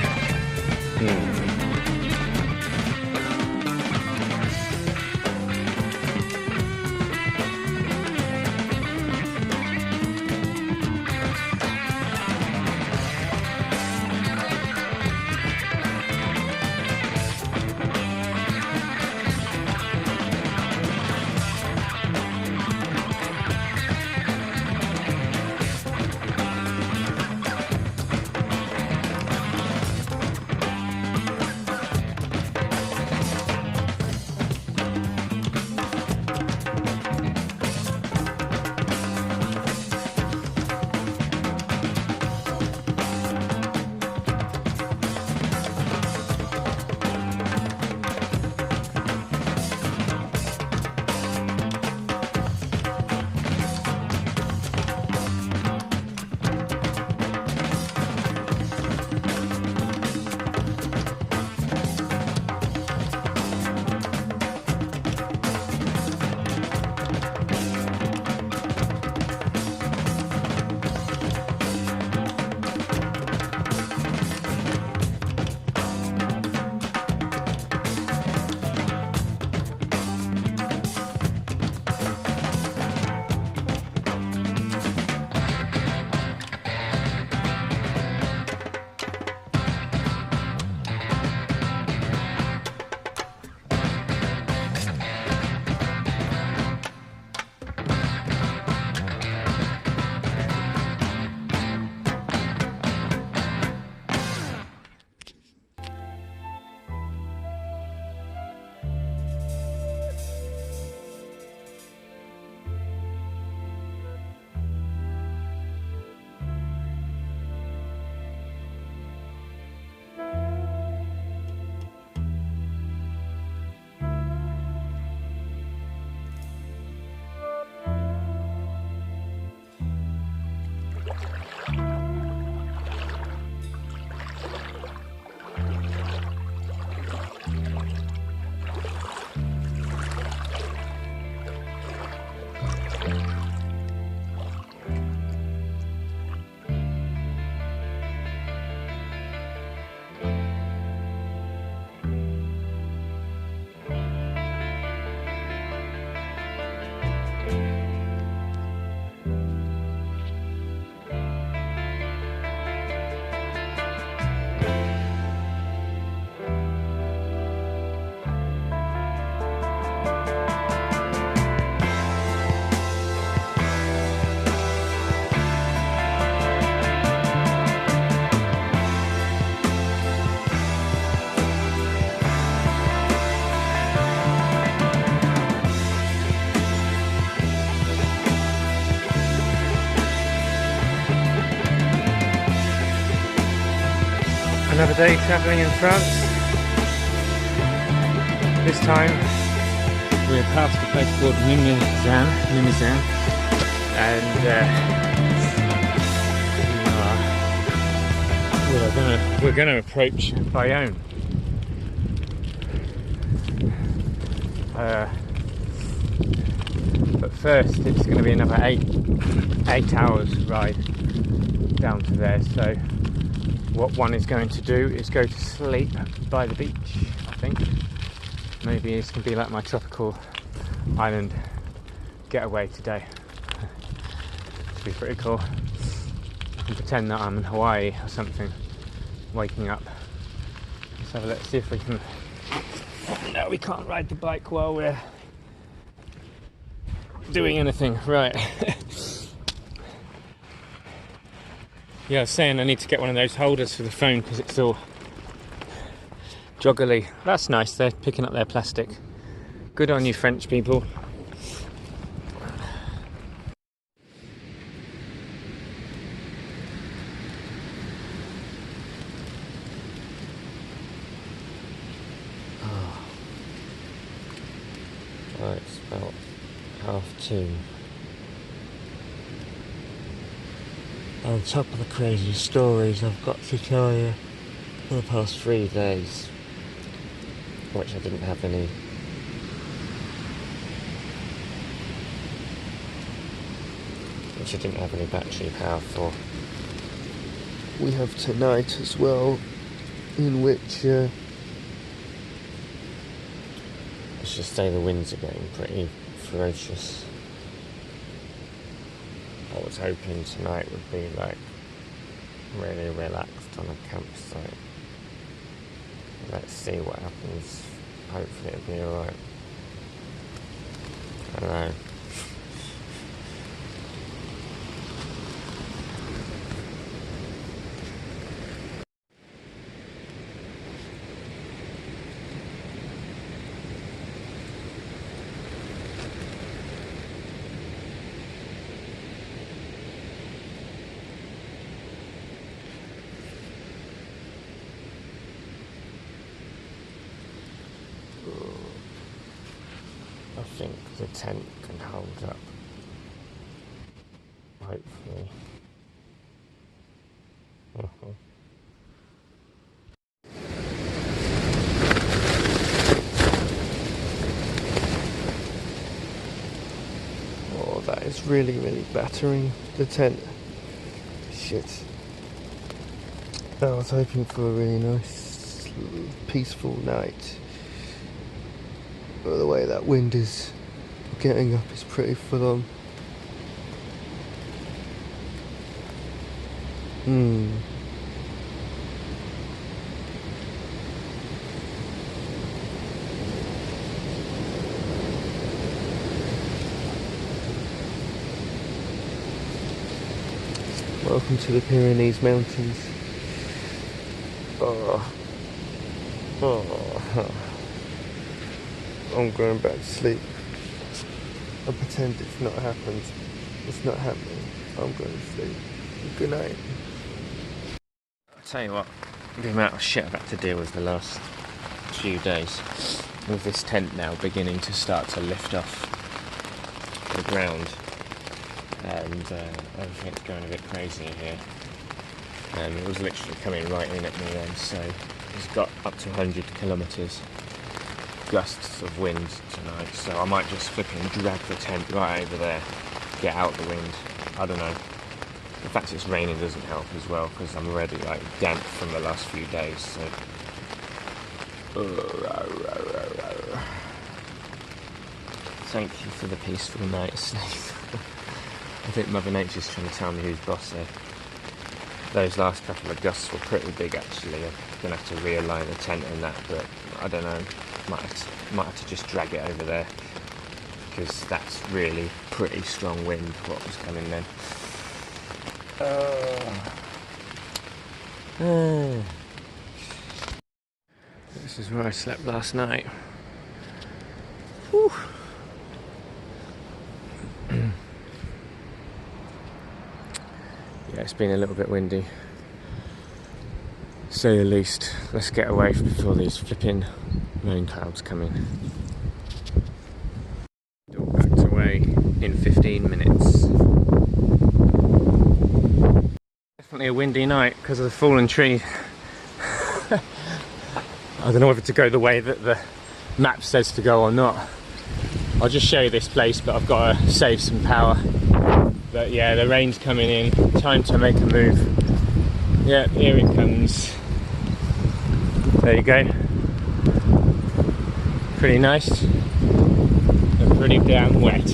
Another day travelling in France. This time we're past a place called Mimizan, and we're going to approach Bayonne. But first, it's going to be another 8 hours ride down to there. So what one is going to do is go to sleep by the beach, I think. Maybe it's going to be like my tropical island getaway today. It'll be pretty cool. I can pretend that I'm in Hawaii or something, waking up. Let's have a look, see if we can... No, we can't ride the bike while we're doing anything. Right. Yeah, I was saying I need to get one of those holders for the phone because it's all joggly. That's nice, they're picking up their plastic. Good on you, French people. Right, it's about 2:30. On top of the crazy stories I've got to tell you for the past 3 days, which I didn't have any battery power for. We have tonight as well, in which let's just say the winds are getting pretty ferocious. I was hoping tonight would be like really relaxed on a campsite. Let's see what happens. Hopefully it'll be alright. I don't know. I think the tent can hold up, hopefully. Oh, that is really, really battering the tent. Shit. I was hoping for a really nice, peaceful night. But the way that wind is getting up is pretty full on. Welcome to the Pyrenees Mountains. I'm going back to sleep. I pretend it's not happened. It's not happening. I'm going to sleep. Good night. I'll tell you what, the amount of shit I've had to deal with the last few days, with this tent now beginning to start to lift off the ground, and everything's going a bit crazy in here. And it was literally coming right in at me then, so it's got up to 100 kilometres gusts of wind tonight, so I might just flipping drag the tent right over there, get out the wind. I don't know. The fact it's raining doesn't help as well, because I'm already like damp from the last few days, so thank you for the peaceful night's sleep. I think Mother Nature's trying to tell me who's boss there. Those last couple of gusts were pretty big actually. I'm going to have to realign the tent and that, but I don't know. Might have to just drag it over there, because that's really pretty strong wind what was coming then. This is where I slept last night. Whew. Yeah, it's been a little bit windy. say the least. Let's get away before these flipping rain clouds come in. All backed away in 15 minutes. Definitely a windy night because of the fallen tree. I don't know whether to go the way that the map says to go or not. I'll just show you this place, but I've got to save some power. But yeah, the rain's coming in. Time to make a move. Yeah, here it comes. There you go. Pretty nice. And pretty damn wet.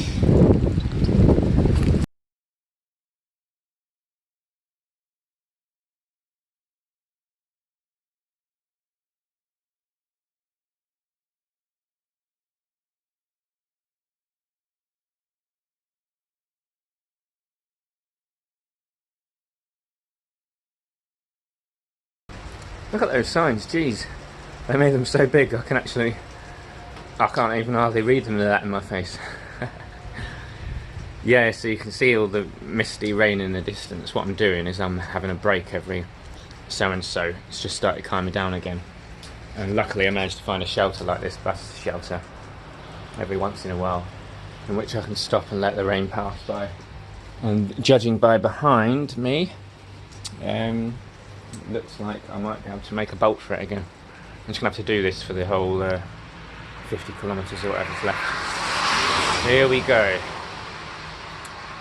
Look at those signs, jeez. They made them so big I can't even hardly read them with that in my face. Yeah, so you can see all the misty rain in the distance. What I'm doing is I'm having a break every so and so. It's just started calming down again. And luckily I managed to find a shelter like this bus shelter every once in a while, in which I can stop and let the rain pass by. And judging by behind me, looks like I might be able to make a bolt for it again. I'm just going to have to do this for the whole 50 kilometres or whatever's left. Here we go.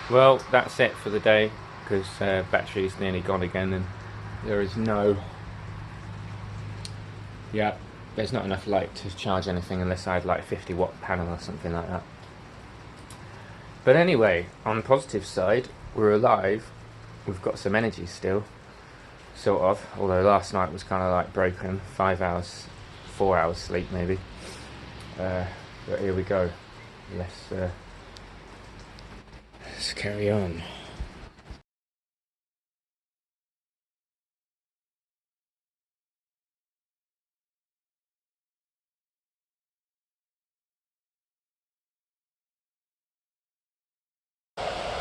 Well, that's it for the day, because battery's nearly gone again and there is there's not enough light to charge anything unless I had like a 50 watt panel or something like that. But anyway, on the positive side, we're alive. We've got some energy still. Sort of, although last night was kind of like broken. 4 hours sleep maybe. But here we go. Let's carry on.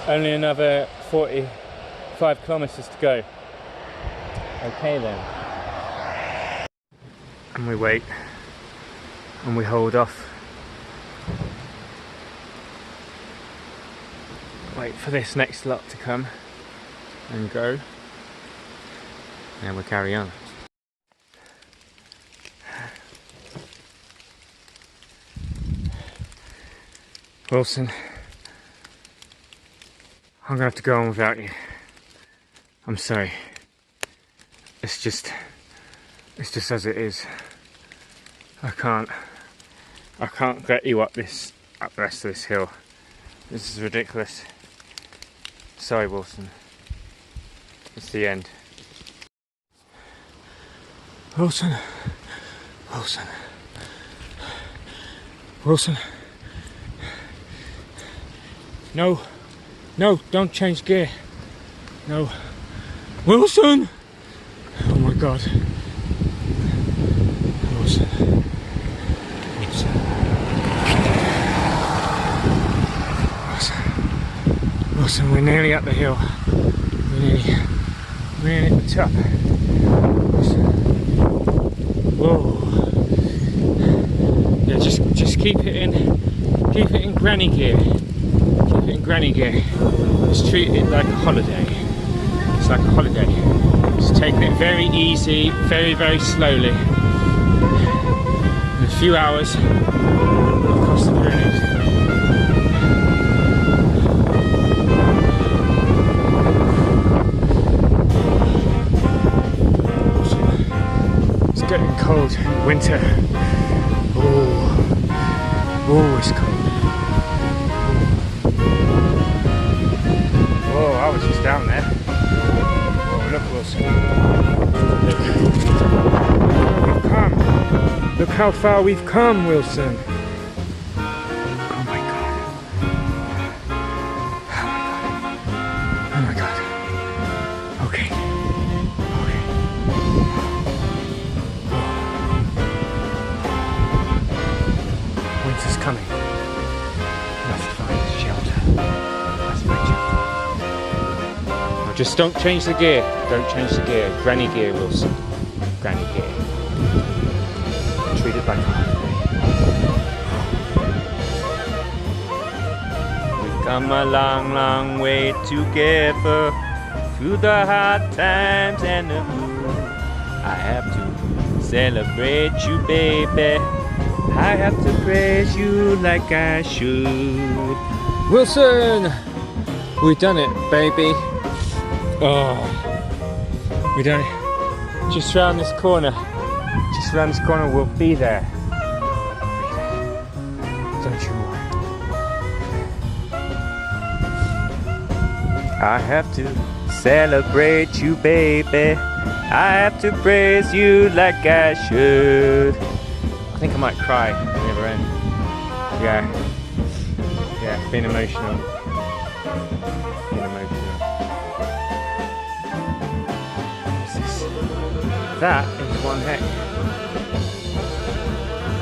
Only another 45 kilometres to go. Okay then. And we wait. And we hold off. Wait for this next lot to come. And go. And we'll carry on. Wilson, I'm gonna have to go on without you. I'm sorry. It's just as it is. I can't get you up the rest of this hill. This is ridiculous. Sorry, Wilson. It's the end. Wilson. No, don't change gear. No. Wilson! Oh my God. Wilson, we're nearly up the hill. We're nearly at the top. Whoa. Yeah, just keep it in granny gear. Keep it in granny gear. Just treat it like a holiday. It's like a holiday. Just taking it very easy, very, very slowly. In a few hours, we'll cross the Pyrenees. It's getting cold. Winter. Oh, it's cold. Oh, I was just down there. Oh, look, Wilson. We've come. Look how far we've come, Wilson. Oh my God. Oh my God. Okay. Winter's coming. Must find shelter. Must find shelter. Just don't change the gear. Don't change the gear. Granny gear, Wilson. granny here. Treat it like a holiday. We've come a long, long way together through the hard times and the good. I have to celebrate you, baby. I have to praise you like I should. Wilson! We've done it, baby. Oh, we done it. Just round this corner. Just round this corner, we'll be there. Don't you worry. I have to celebrate you, baby. I have to praise you like I should. I think I might cry at the other end. Yeah. Yeah, being emotional. Being emotional. That is one heck.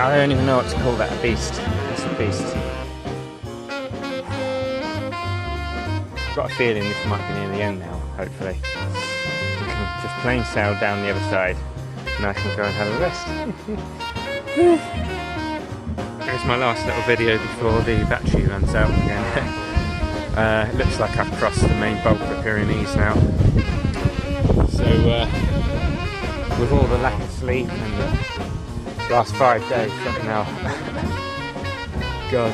I don't even know what to call that, a beast. It's a beast. I've got a feeling this might be near the end now, hopefully. We can just plain sail down the other side and I can go and have a rest. Here's my last little video before the battery runs out again. It looks like I've crossed the main bulk of the Pyrenees now. So, with all the lack of sleep and the last 5 days, fucking hell. God,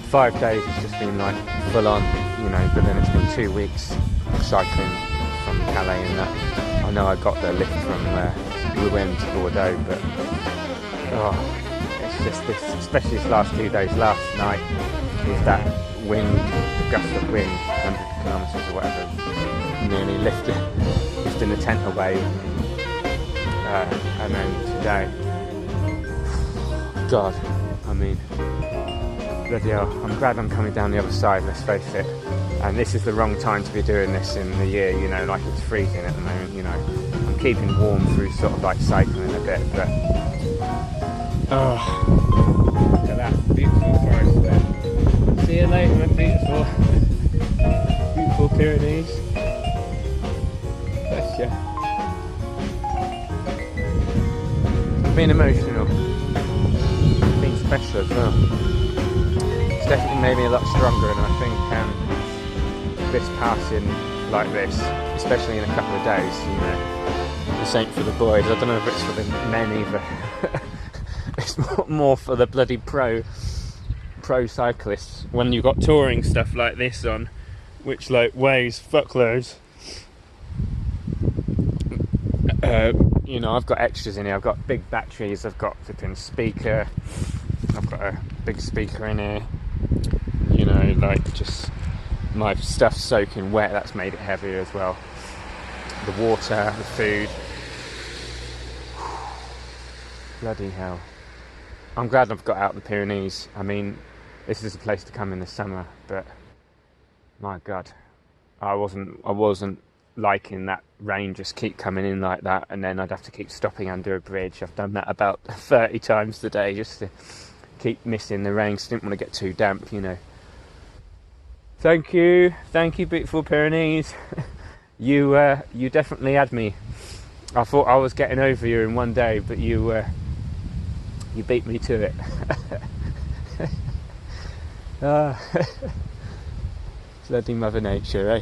5 days has just been like full on, you know, but then it's been 2 weeks cycling from Calais and that. I know I got the lift from Rouen to Bordeaux, but oh, it's just this, especially these last 2 days, last night, with that wind, the gust of wind, 100 kilometres or whatever, nearly lifting the tent away. And then today, God, I mean, bloody hell, I'm glad I'm coming down the other side, let's face it. And this is the wrong time to be doing this in the year, you know, like it's freezing at the moment, you know. I'm keeping warm through sort of like cycling a bit, but oh, look at that beautiful forest there. See you later, my beautiful, beautiful Pyrenees. Bless you. I've been emotional. It's been special as well. It's definitely made me a lot stronger, and I think this passing like this, especially in a couple of days, you know, this ain't for the boys. I don't know if it's for the men either. It's more for the bloody pro cyclists. When you've got touring stuff like this on, which like weighs fuckloads. You know, I've got extras in here. I've got big batteries. I've got flipping speaker. I've got a big speaker in here. You know, like just my stuff's soaking wet. That's made it heavier as well. The water, the food. Bloody hell. I'm glad I've got out the Pyrenees. I mean, this is a place to come in the summer, but my God, I wasn't liking that rain just keep coming in like that, and then I'd have to keep stopping under a bridge. I've done that about 30 times today just to keep missing the rain, because I didn't want to get too damp, you know. Thank you, beautiful Pyrenees. You definitely had me. I thought I was getting over you in one day, but you beat me to it. Bloody Mother Nature, eh?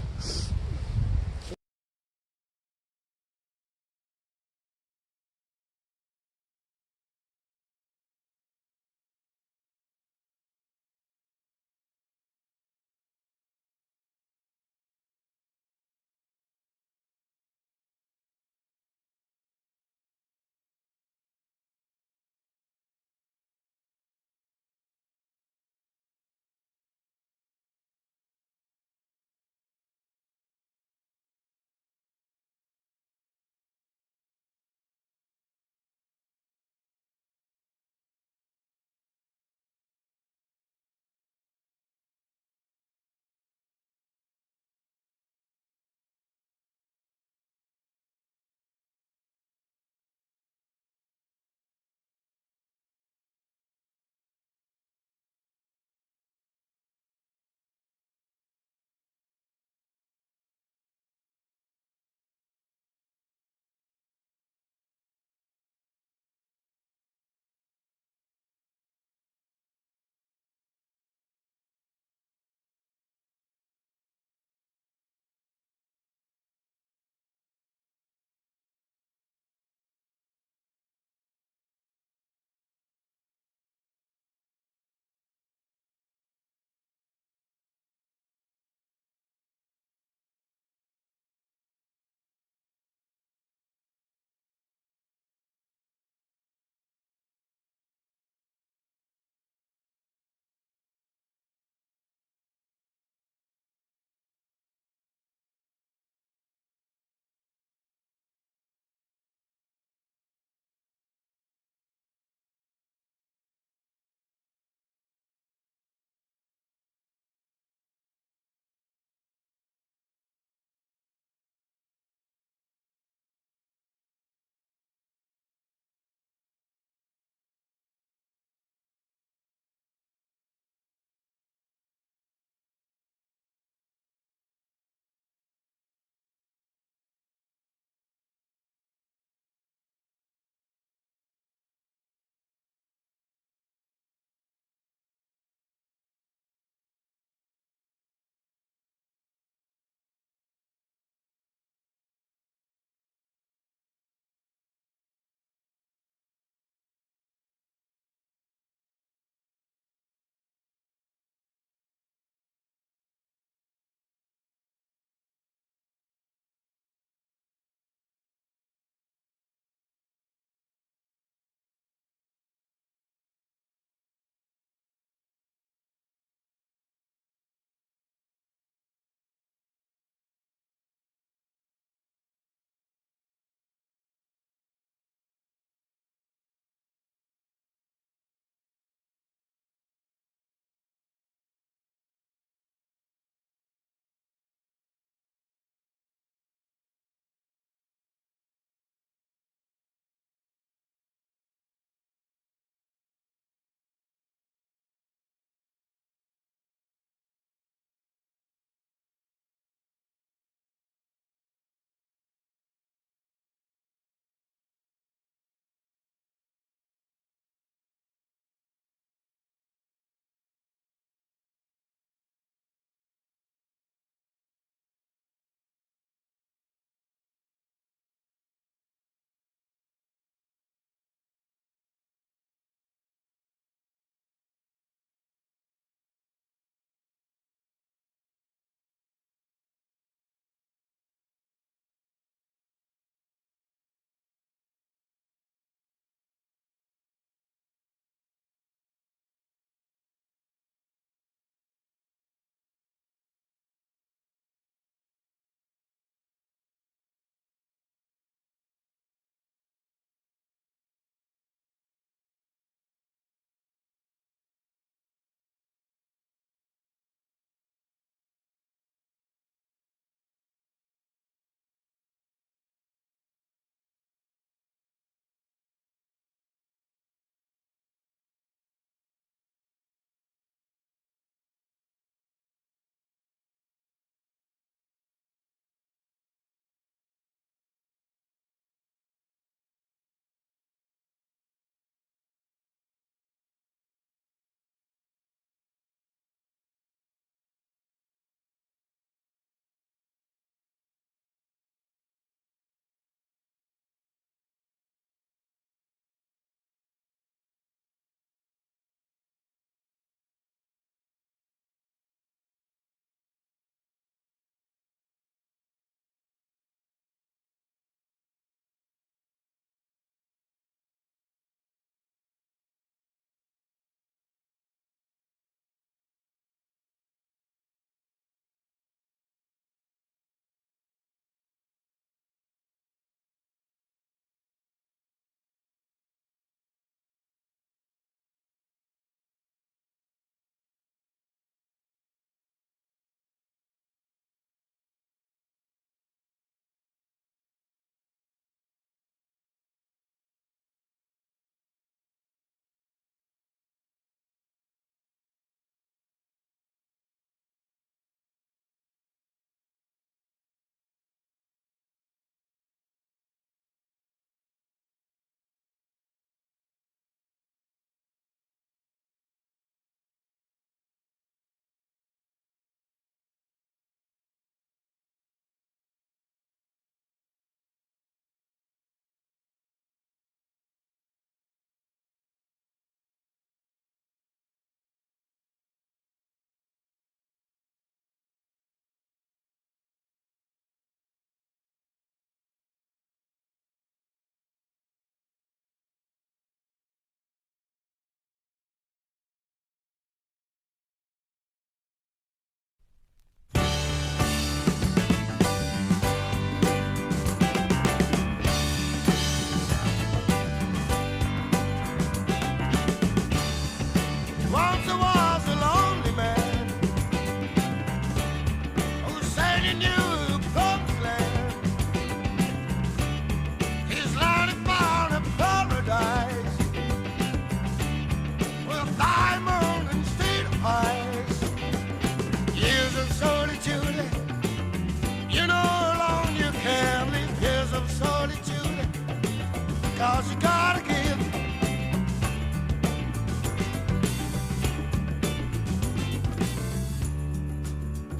'cause you gotta give.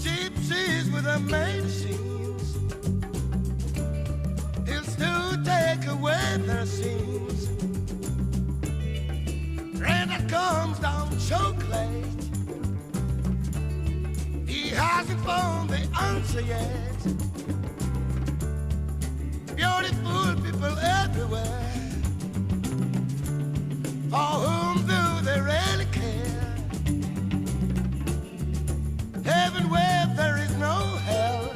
Gypsies with their medicines, he'll still take away their sins. Rain that comes down chocolate, he hasn't found the answer yet. Beautiful people everywhere, for whom do they really care? Heaven where there is no hell,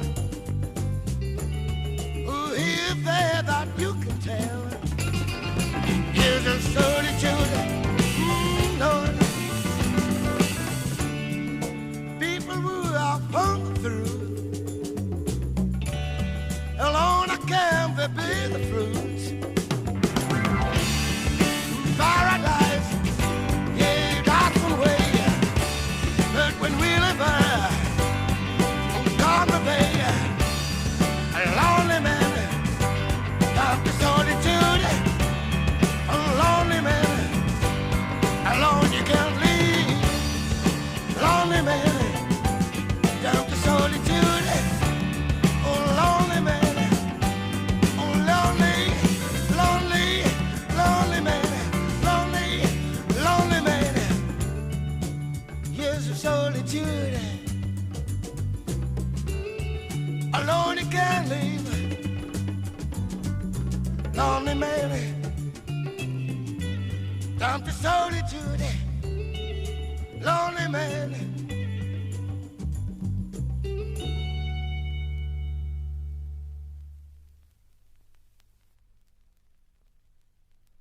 who is there that you can tell? Here's a solitude, Lord. People who are pumped through, alone I can they bear the fruits. Paradise, yeah, that's one way. But when we live on the bay, a lonely man, down to solitude. A lonely man, alone you can't leave. Lonely man, down to solitude. Oh, lonely man. Oh, lonely, lonely, lonely man. Lonely, lonely man. Years of solitude. Alone you can't leave. Lonely man, down to solitude.